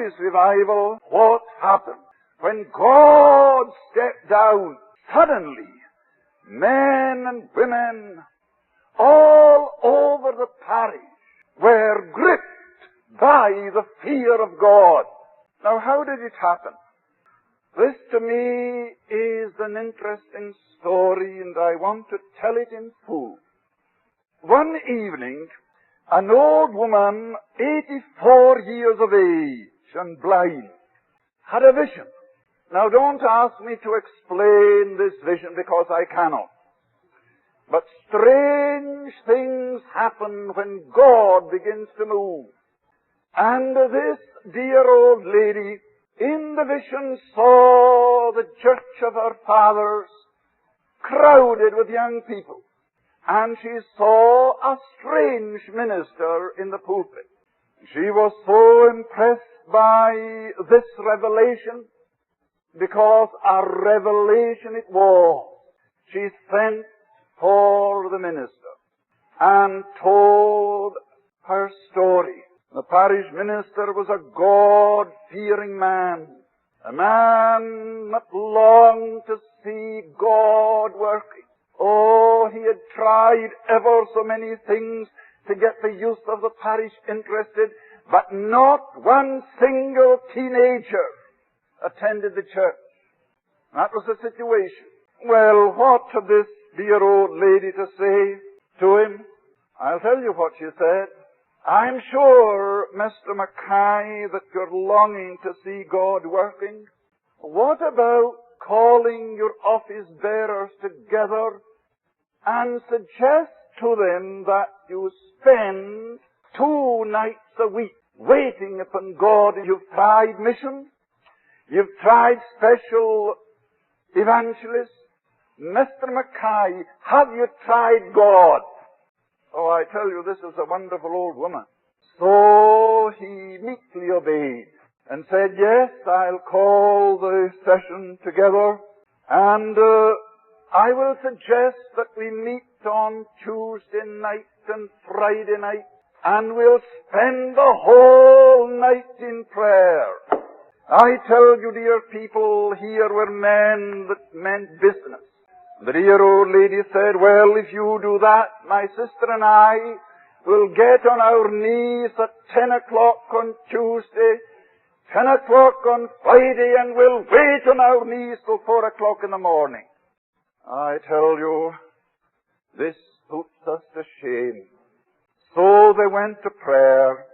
Lewis revival, what happened? When God stepped down, suddenly, men and women all over the parish were gripped by the fear of God. Now, how did it happen? This to me is an interesting story, and I want to tell it in full. One evening, an old woman, 84 years of age and blind, had a vision. Now, don't ask me to explain this vision because I cannot. But strange things happen when God begins to move. And this dear old lady in the vision saw the church of her fathers crowded with young people. And she saw a strange minister in the pulpit. She was so impressed by this revelation, because a revelation it was. She sent for the minister and told her story. The parish minister was a God-fearing man, a man that longed to see God working. Oh, he had tried ever so many things to get the youth of the parish interested, but not one single teenager attended the church. That was the situation. Well, what had this dear old lady to say to him? I'll tell you what she said. I'm sure, Mr. Mackay, that you're longing to see God working. What about calling your office bearers together and suggest to them that you spend 2 nights a week waiting upon God? You've tried mission. You've tried special evangelists. Mr. Mackay, have you tried God? Oh, I tell you, this is a wonderful old woman. So he meekly obeyed and said, yes, I'll call the session together, and I will suggest that we meet on Tuesday night and Friday night, and we'll spend the whole night in prayer. I tell you, dear people, here were men that meant business. The dear old lady said, well, if you do that, my sister and I will get on our knees at 10 o'clock on Tuesday, 10 o'clock on Friday, and we'll wait on our knees till 4 o'clock in the morning. I tell you, this puts us to shame. So they went to prayer,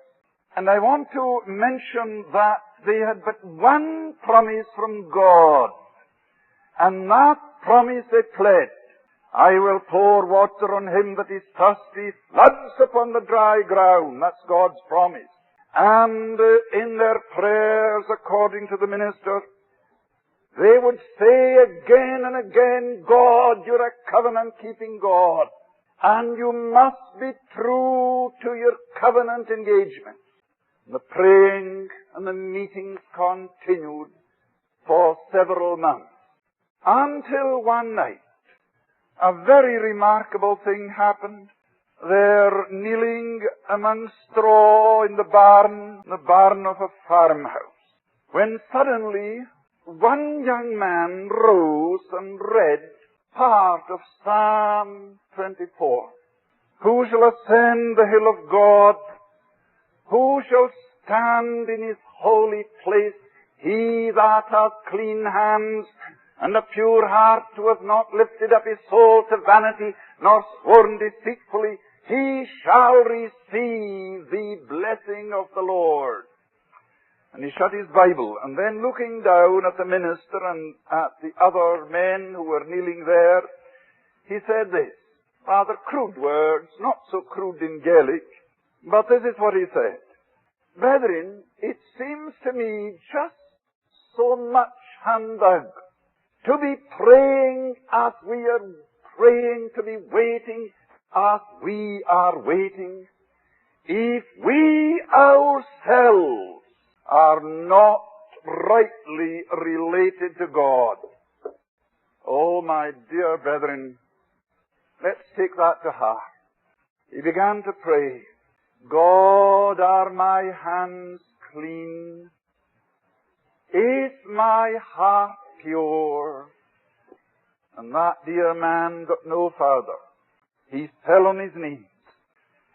and I want to mention that they had but one promise from God, and that promise they pledged. I will pour water on him that is thirsty, floods upon the dry ground. That's God's promise. And in their prayers, according to the minister, they would say again and again, God, you're a covenant-keeping God, and you must be true to your covenant engagement. The praying and the meetings continued for several months, until one night a very remarkable thing happened. They're kneeling among straw in the barn of a farmhouse, when suddenly one young man rose and read part of Psalm 24. Who shall ascend the hill of God? Who shall stand in his holy place? He that hath clean hands and a pure heart, who hath not lifted up his soul to vanity, nor sworn deceitfully, he shall receive the blessing of the Lord. And he shut his Bible, and then looking down at the minister and at the other men who were kneeling there, he said this, rather crude words, not so crude in Gaelic, but this is what he said. Brethren, it seems to me just so much humbug to be praying as we are praying, to be waiting as we are waiting, if we ourselves are not rightly related to God. Oh, my dear brethren, let's take that to heart. He began to pray, God, are my hands clean? Is my heart pure? And that dear man got no further. He fell on his knees,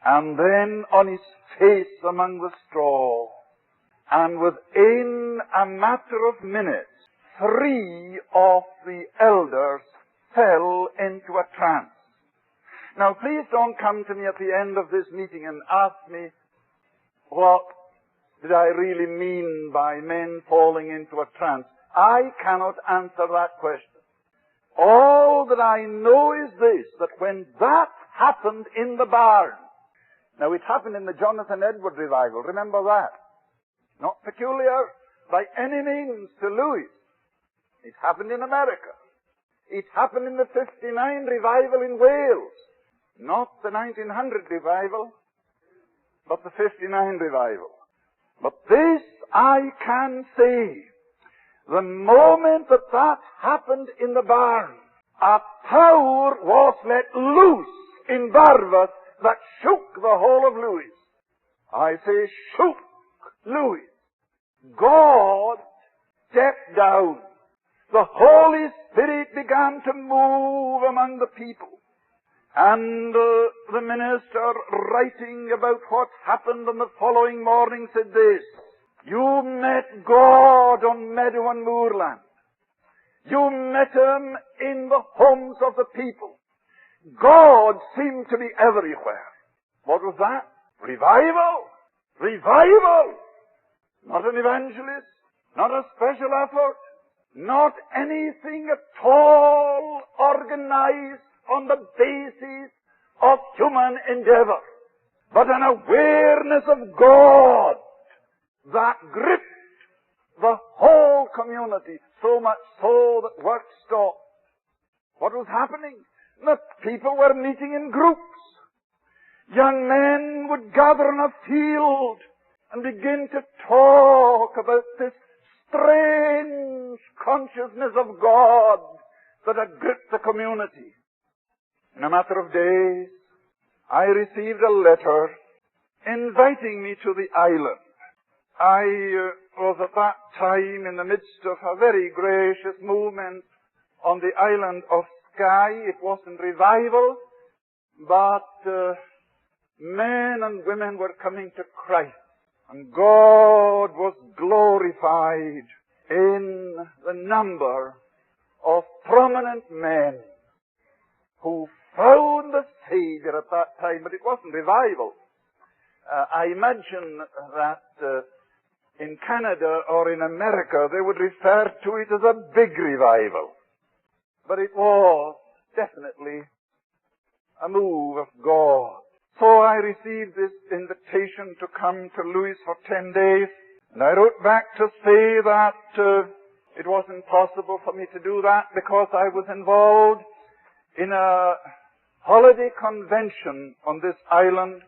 and then on his face among the straw. And within a matter of minutes, 3 of the elders fell into a trance. Now, please don't come to me at the end of this meeting and ask me, what did I really mean by men falling into a trance? I cannot answer that question. All that I know is this, that when that happened in the barn, now it happened in the Jonathan Edwards revival, remember that? Not peculiar by any means to Lewis. It happened in America. It happened in the 59 revival in Wales. Not the 1900 revival, but the 59 revival. But this I can say, the moment that that happened in the barn, a power was let loose in Barvas that shook the whole of Lewis. I say shook Lewis. God stepped down. The Holy Spirit began to move among the people. And the minister, writing about what happened on the following morning, said this: you met God on meadow and moorland. You met Him in the homes of the people. God seemed to be everywhere. What was that? Revival! Revival! Not an evangelist, not a special effort, not anything at all organized on the basis of human endeavor, but an awareness of God that gripped the whole community, so much so that work stopped. What was happening? The people were meeting in groups. Young men would gather in a field and begin to talk about this strange consciousness of God that had gripped the community. In a matter of days, I received a letter inviting me to the island. I was at that time in the midst of a very gracious movement on the island of Skye. It wasn't revival, but men and women were coming to Christ. And God was glorified in the number of prominent men who found the Savior at that time, but it wasn't revival. I imagine that in Canada or in America they would refer to it as a big revival. But it was definitely a move of God. So I received this invitation to come to Lewis for 10 days, and I wrote back to say that it wasn't possible for me to do that because I was involved in a holiday convention on this island,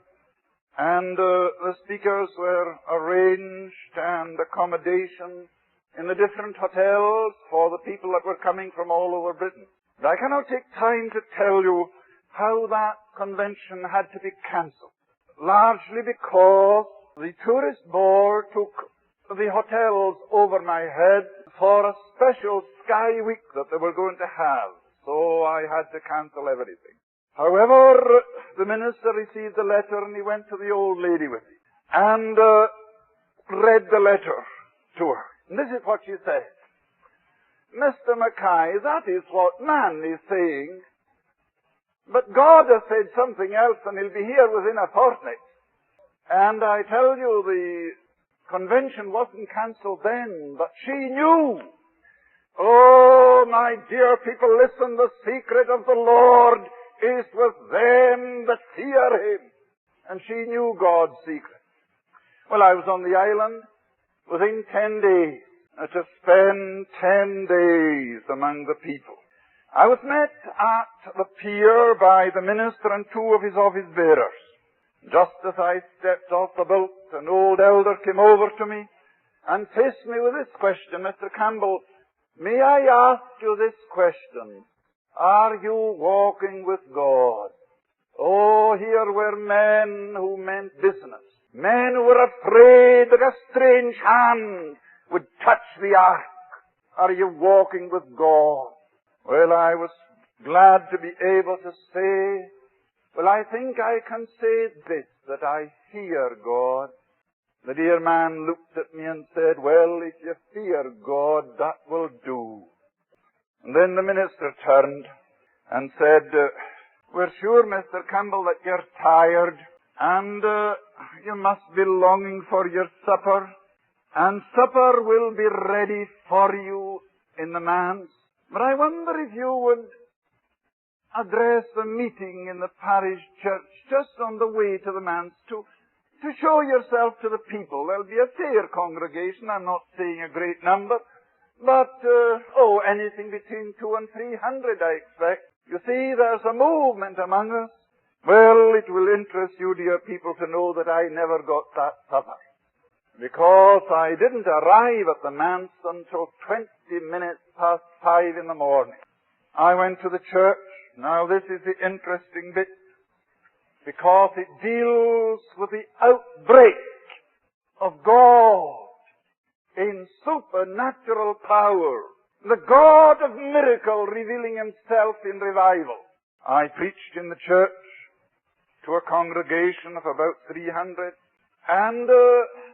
and the speakers were arranged and accommodation in the different hotels for the people that were coming from all over Britain. And I cannot take time to tell you how that convention had to be cancelled, largely because the tourist board took the hotels over my head for a special Sky Week that they were going to have. So I had to cancel everything. However, the minister received the letter and he went to the old lady with me and read the letter to her. And this is what she said: Mr. Mackay, that is what man is saying, but God has said something else and he'll be here within a fortnight. And I tell you, the convention wasn't cancelled then, but she knew. Oh, my dear people, listen, the secret of the Lord is with them that fear Him. And she knew God's secret. Well, I was on the island within 10 days to spend 10 days among the people. I was met at the pier by the minister and 2 of his office bearers. Just as I stepped off the boat, an old elder came over to me and faced me with this question: Mr. Campbell, may I ask you this question? Are you walking with God? Oh, here were men who meant business. Men who were afraid that a strange hand would touch the ark? Are you walking with God? Well, I was glad to be able to say, well, I think I can say this, that I fear God. The dear man looked at me and said, well, if you fear God, that will do. And then the minister turned and said, we're sure, Mr. Campbell, that you're tired, and you must be longing for your supper, and supper will be ready for you in the manse. But I wonder if you would address a meeting in the parish church just on the way to the manse to show yourself to the people. There'll be a fair congregation. I'm not saying a great number, but, anything between 200 and 300, I expect. You see, there's a movement among us. Well, it will interest you, dear people, to know that I never got that supper, because I didn't arrive at the manse until 20 minutes past 5 in the morning. I went to the church. Now, this is the interesting bit, because it deals with the outbreak of God in supernatural power, the God of miracle revealing himself in revival. I preached in the church to a congregation of about 300, and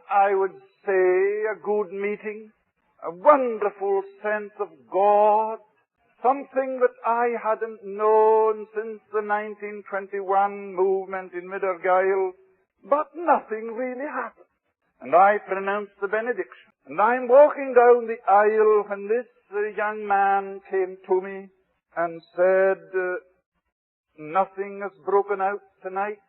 I would say a good meeting, a wonderful sense of God, something that I hadn't known since the 1921 movement in Middlegyle, but nothing really happened. And I pronounced the benediction. And I'm walking down the aisle when this young man came to me and said, nothing has broken out tonight,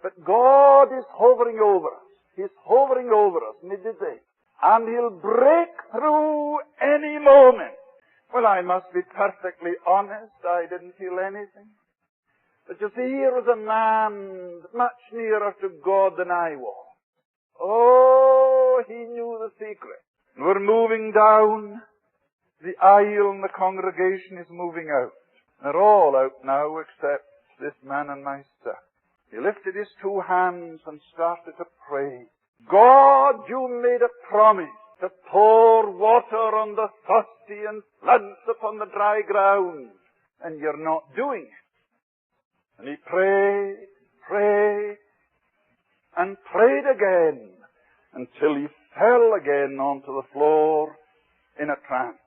but God is hovering over us. He's hovering over us midday, and he'll break through any moment. Well, I must be perfectly honest. I didn't feel anything. But you see, here was a man much nearer to God than I was. Oh, he knew the secret. We're moving down the aisle, and the congregation is moving out. They're all out now except this man and myself. He lifted his two hands and started to pray. God, you made a promise to pour water on the thirsty and floods upon the dry ground, and you're not doing it. And he prayed, and prayed again, until he fell again onto the floor in a trance.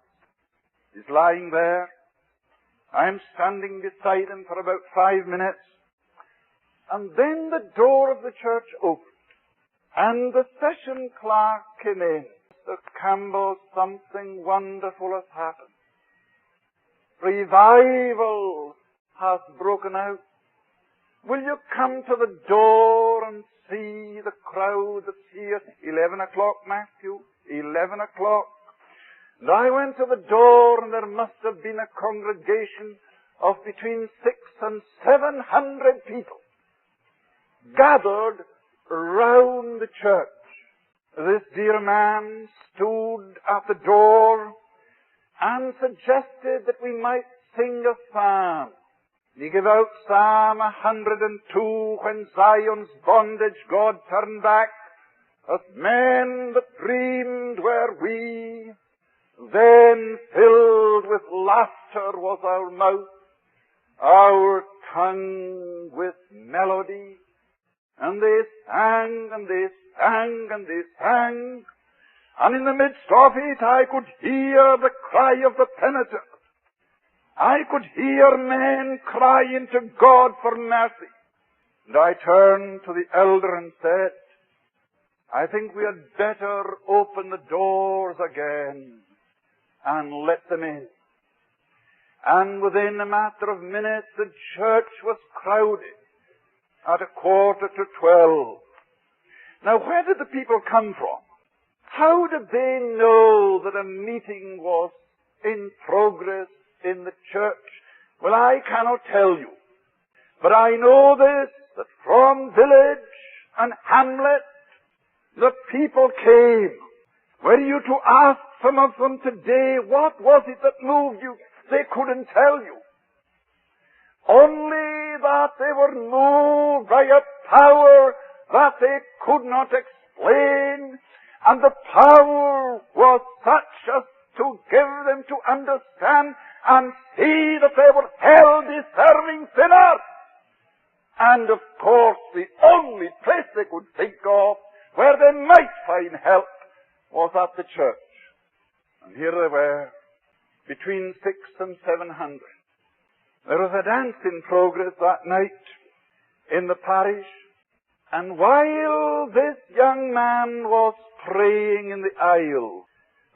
He's lying there. I'm standing beside him for about 5 minutes, and then the door of the church opened, and the session clerk came in. Mr. Campbell, something wonderful has happened. Revival has broken out. Will you come to the door and see the crowd that's here? 11 o'clock, Matthew. 11 o'clock. And I went to the door, and there must have been a congregation of between 600 and 700 people gathered round the church. This dear man stood at the door and suggested that we might sing a psalm. He gave out Psalm 102, when Zion's bondage God turned back, as men that dreamed were we. Then filled with laughter was our mouth, our tongue with melody. And they sang, and they sang, and they sang. And in the midst of it I could hear the cry of the penitent. I could hear men crying to God for mercy. And I turned to the elder and said, I think we had better open the doors again and let them in. And within a matter of minutes, the church was crowded at 11:45. Now, where did the people come from? How did they know that a meeting was in progress in the church? Well, I cannot tell you. But I know this, that from village and hamlet, the people came. Were you to ask some of them today, what was it that moved you? They couldn't tell you. Only that they were moved by a power that they could not explain, and the power was such as to give them to understand and see that they were hell-deserving sinners. And of course, the only place they could think of where they might find help was at the church. And here they were, between 600 and 700. There was a dance in progress that night in the parish, and while this young man was praying in the aisle,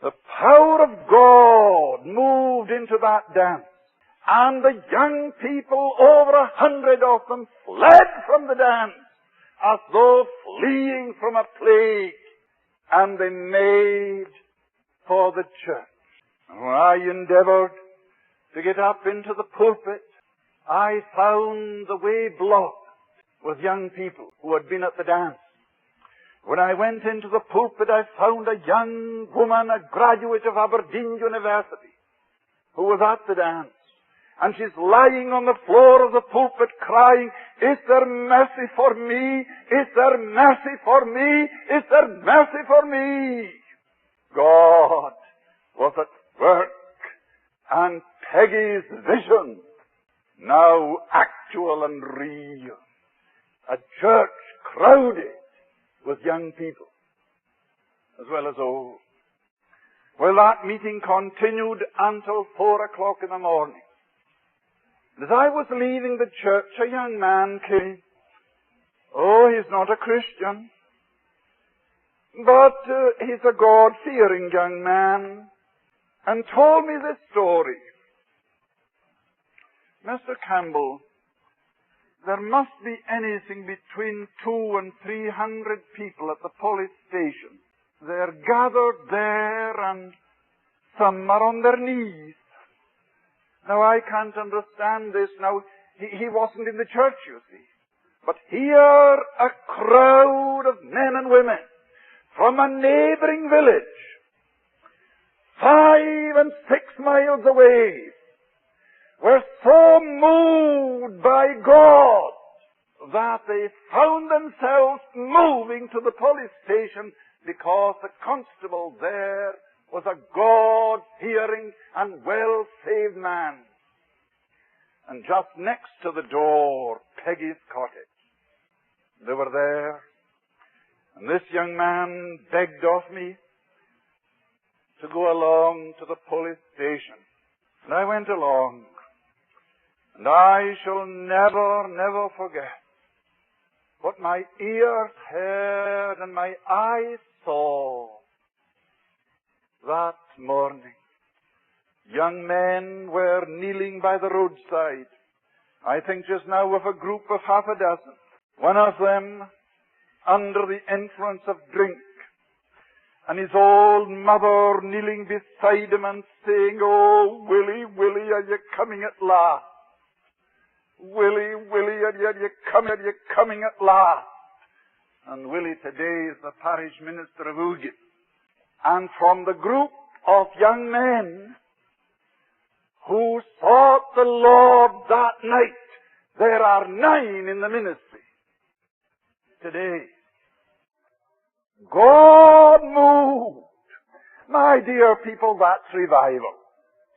the power of God moved into that dance. And the young people, over 100 of them, fled from the dance as though fleeing from a plague. And they made for the church. And when I endeavored to get up into the pulpit, I found the way blocked with young people who had been at the dance. When I went into the pulpit, I found a young woman, a graduate of Aberdeen University, who was at the dance. And she's lying on the floor of the pulpit crying, "Is there mercy for me? Is there mercy for me? Is there mercy for me?" God was at work, and Peggy's vision, now actual and real. A church crowded with young people, as well as old. Well, that meeting continued until 4 o'clock in the morning. As I was leaving the church, a young man came. Oh, he's not a Christian, but he's a God-fearing young man, and told me this story. "Mr. Campbell, there must be anything between 200 and 300 people at the police station. They're gathered there, and some are on their knees." Now, I can't understand this. Now, he wasn't in the church, you see. But here, a crowd of men and women from a neighboring village, 5 and 6 miles away, were so moved by God that they found themselves moving to the police station because the constable there was a God-fearing and well-saved man. And just next to the door, Peggy's cottage. They were there, and this young man begged of me to go along to the police station. And I went along, and I shall never forget what my ears heard and my eyes saw that morning. Young men were kneeling by the roadside. I think just now of a group of half a dozen. One of them under the influence of drink, and his old mother kneeling beside him and saying, "Oh, Willie, Willie, are you coming at last? Willie, Willie, are you coming at last?" And Willie today is the parish minister of Ugan. And from the group of young men who sought the Lord that night, there are 9 in the ministry today. God moved. My dear people, that's revival.